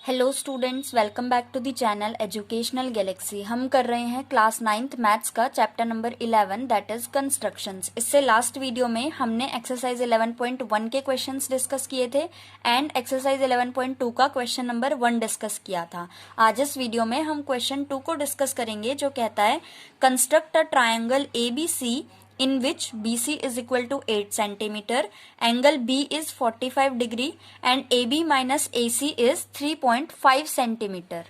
Hello students, welcome back to the channel educational galaxy. हम कर रहे हैं क्लास 9th मैथ्स का chapter number 11 that is constructions. इससे लास्ट वीडियो में हमने एक्सरसाइज 11.1 के क्वेश्चंस डिस्कस किए थे एंड एक्सरसाइज 11.2 का क्वेश्चन नंबर 1 डिस्कस किया था। आज इस वीडियो में हम क्वेश्चन 2 को डिस्कस करेंगे जो कहता है construct a triangle ABC in which BC is equal to 8 centimeter, angle B is 45 degree and AB minus AC is 3.5 centimeter।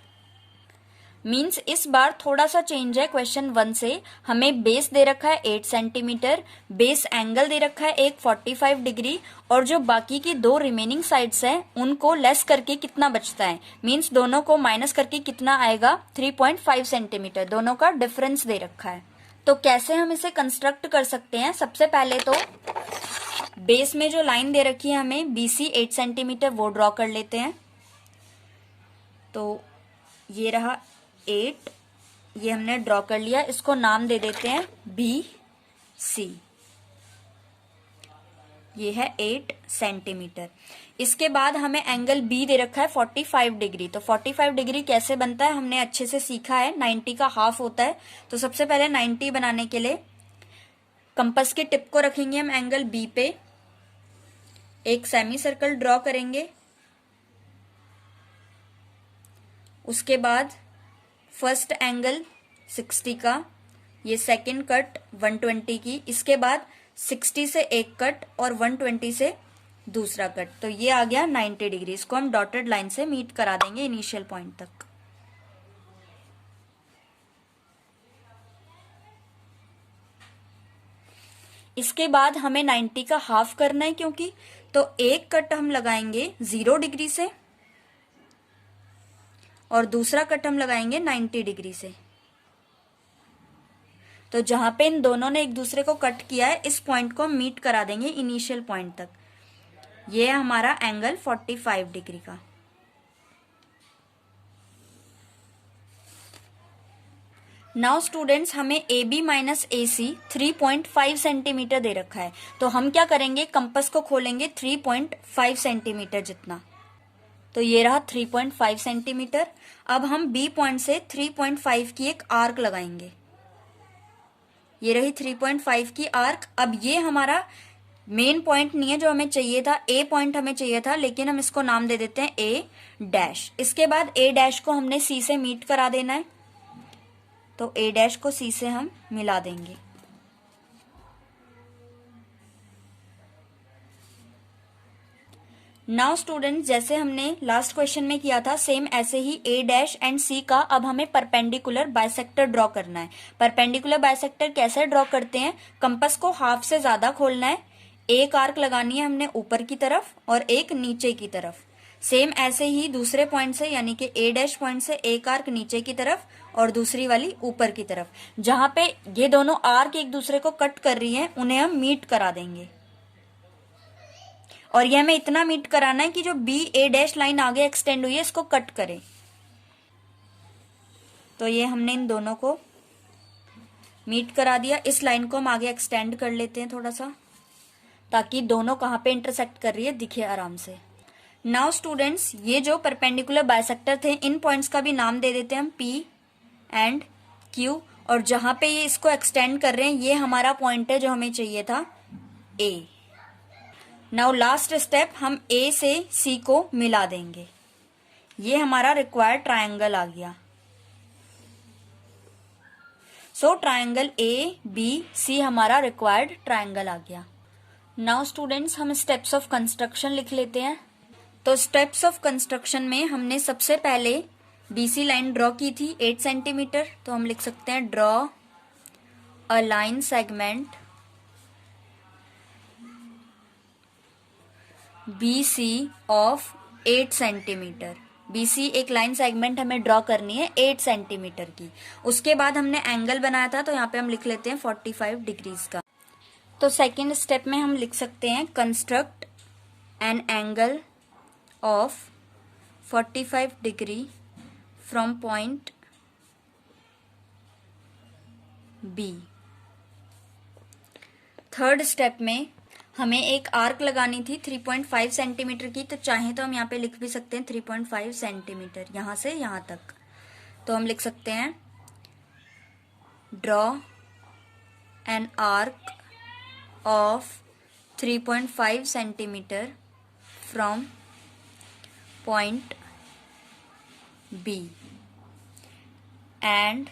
Means इस बार थोड़ा सा चेंज है क्वेश्चन 1 से। हमें बेस दे रखा है 8 सेंटीमीटर, बेस एंगल दे रखा है एक 45 डिग्री और जो बाकी की दो रिमेनिंग साइड्स हैं उनको लेस करके कितना बचता है, मीन्स दोनों को माइनस करके कितना आएगा 3.5 सेंटीमीटर। दोनों का डिफरेंस दे रखा है। तो कैसे हम इसे कंस्ट्रक्ट कर सकते हैं? सबसे पहले तो बेस में जो लाइन दे रखी है हमें BC 8 सेंटीमीटर वो ड्रॉ कर लेते हैं। तो ये रहा 8, ये हमने ड्रॉ कर लिया। इसको नाम दे देते हैं BC। ये है 8 सेंटीमीटर। इसके बाद हमें एंगल B दे रखा है 45 डिग्री। तो 45 डिग्री कैसे बनता है हमने अच्छे से सीखा है, 90 का हाफ होता है। तो सबसे पहले 90 बनाने के लिए कंपास के टिप को रखेंगे हम एंगल B पे, एक सेमी सर्कल ड्रॉ करेंगे। उसके बाद फर्स्ट एंगल 60 का, ये सेकंड कट 120 की, इसके बाद 60 से एक कट और 120 से दूसरा कट। तो ये आ गया 90 डिग्री। इसको हम डॉटेड लाइन से मीट करा देंगे इनिशियल पॉइंट तक। इसके बाद हमें 90 का हाफ करना है क्योंकि, तो एक कट हम लगाएंगे 0 डिग्री से और दूसरा कट हम लगाएंगे 90 डिग्री से। तो जहां पे इन दोनों ने एक दूसरे को कट किया है इस पॉइंट को हम मीट करा देंगे इनिशियल पॉइंट तक। ये है हमारा एंगल 45 डिग्री का। नाउ स्टूडेंट्स, हमें AB माइनस AC 3.5 सेंटीमीटर दे रखा है। तो हम क्या करेंगे, कंपास को खोलेंगे 3.5 सेंटीमीटर जितना। तो ये रहा 3.5 सेंटीमीटर। अब हम B पॉइंट से 3.5 की एक आर्क लगाएंगे। ये रही 3.5 की आर्क। अब ये हमारा मेन पॉइंट नहीं है जो हमें चाहिए था, A पॉइंट हमें चाहिए था, लेकिन हम इसको नाम दे देते हैं A डैश। इसके बाद A डैश को हमने C से मीट करा देना है। तो A डैश को C से हम मिला देंगे। नाउ स्टूडेंट्स, जैसे हमने लास्ट क्वेश्चन में किया था सेम ऐसे ही A डैश एंड C का अब हमें परपेंडिकुलर बाइसेक्टर ड्रॉ करना है। परपेंडिकुलर बाइसेक्टर कैसे ड्रॉ करते हैं, कंपास को हाफ से ज्यादा खोलना है, एक आर्क लगानी है हमने ऊपर की तरफ और एक नीचे की तरफ। सेम ऐसे ही दूसरे पॉइंट से यानी कि A डैश पॉइंट से एक आर्क नीचे की तरफ और दूसरी वाली ऊपर की तरफ। जहां पे ये दोनों आर्क एक दूसरे को कट कर रही हैं उन्हें हम मीट करा देंगे। और ये हमें इतना मीट कराना है कि जो BA डैश लाइन आगे एक्सटेंड हुई है इसको कट करे। तो ये हमने इन दोनों को मीट करा दिया। इस लाइन को हम आगे एक्सटेंड कर लेते हैं थोड़ा सा, ताकि दोनों कहां पे इंटरसेक्ट कर रही है दिखे आराम से। नाउ स्टूडेंट्स, ये जो परपेंडिकुलर बाइसेक्टर थे इन पॉइंट्स का भी नाम दे देते हैं हम P एंड Q। और जहां पे ये इसको एक्सटेंड कर रहे हैं ये हमारा पॉइंट है जो हमें चाहिए था A। नाउ लास्ट स्टेप, हम A से C को मिला देंगे। ये हमारा रिक्वायर्ड ट्रायंगल आ गया। सो ट्रायंगल ABC हमारा रिक्वायर्ड ट्रायंगल आ गया। नाउ स्टूडेंट्स, हम स्टेप्स ऑफ कंस्ट्रक्शन लिख लेते हैं। तो स्टेप्स ऑफ कंस्ट्रक्शन में हमने सबसे पहले BC लाइन ड्रॉ की थी 8 सेंटीमीटर। तो हम लिख सकते हैं draw a line segment BC of 8 centimetre. BC एक लाइन सेगमेंट हमें ड्रॉ करनी है 8 सेंटीमीटर की। उसके बाद हमने एंगल बनाया था तो यहाँ पे हम लिख लेते हैं 45 डिग्रीज का। तो सेकेंड स्टेप में हम लिख सकते हैं construct an angle of 45 degree from point B। Third step में हमें एक आर्क लगानी थी 3.5 सेंटीमीटर की, तो चाहे तो हम यहाँ पे लिख भी सकते हैं 3.5 सेंटीमीटर, यहां से यहां तक। तो हम लिख सकते हैं draw an arc of 3.5 centimetre from point B and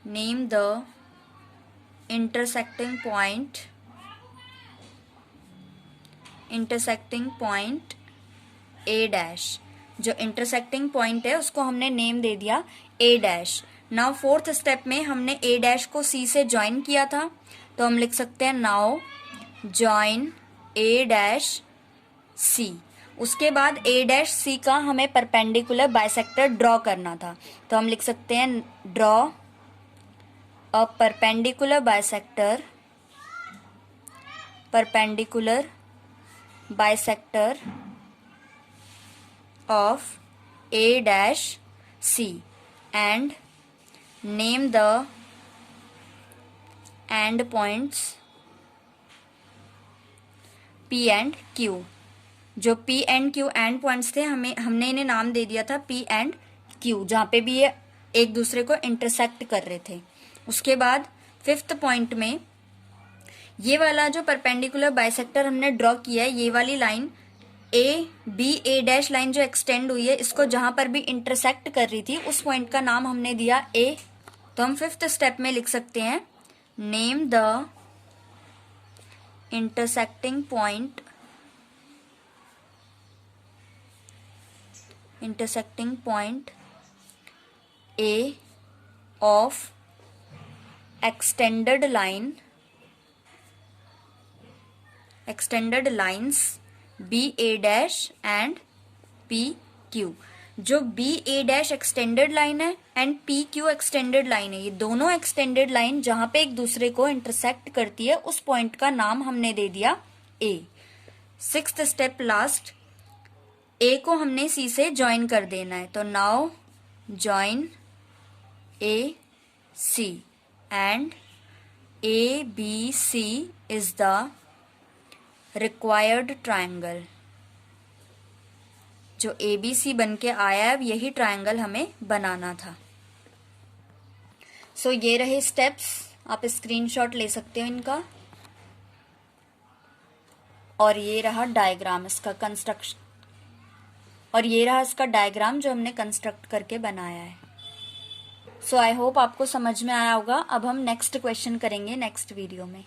name the intersecting point A dash। जो इंटरसेक्टिंग पॉइंट है उसको हमने नेम दे दिया A dash। Now fourth step में हमने A dash को C से ज्वाइन किया था, तो हम लिख सकते हैं now join A dash C। उसके बाद A डैश C का हमें परपेंडिकुलर बाइसेक्टर ड्रॉ करना था, तो हम लिख सकते हैं draw a perpendicular bisector of A dash C and name the end points P and Q। जो P and Q and points थे हमने इन्हें नाम दे दिया था P एंड Q, जहां पे भी ये एक दूसरे को इंटरसेक्ट कर रहे थे। उसके बाद फिफ्थ पॉइंट में ये वाला जो परपेंडिकुलर बाइसेक्टर हमने ड्रॉ किया है, ये वाली लाइन A डैश लाइन जो एक्सटेंड हुई है, इसको जहां पर भी इंटरसेक्ट कर रही थी उस पॉइंट का नाम हमने दिया A। तो हम फिफ्थ स्टेप में लिख सकते हैं name the intersecting point A of extended lines BA dash and PQ। जो BA dash एक्सटेंडेड लाइन है एंड PQ एक्सटेंडेड लाइन है, ये दोनों एक्सटेंडेड लाइन जहां पे एक दूसरे को इंटरसेक्ट करती है उस पॉइंट का नाम हमने दे दिया A। Sixth step last, A को हमने C से ज्वाइन कर देना है, तो now join A C and ABC is the required triangle. जो ABC बन के आया है, यही ट्रायंगल हमें बनाना था। सो ये रहे स्टेप्स, आप स्क्रीनशॉट ले सकते हो इनका। और ये रहा डायग्राम इसका कंस्ट्रक्शन, और ये रहा इसका डायग्राम जो हमने कंस्ट्रक्ट करके बनाया है। सो आई होप आपको समझ में आया होगा। अब हम नेक्स्ट क्वेश्चन करेंगे नेक्स्ट वीडियो में।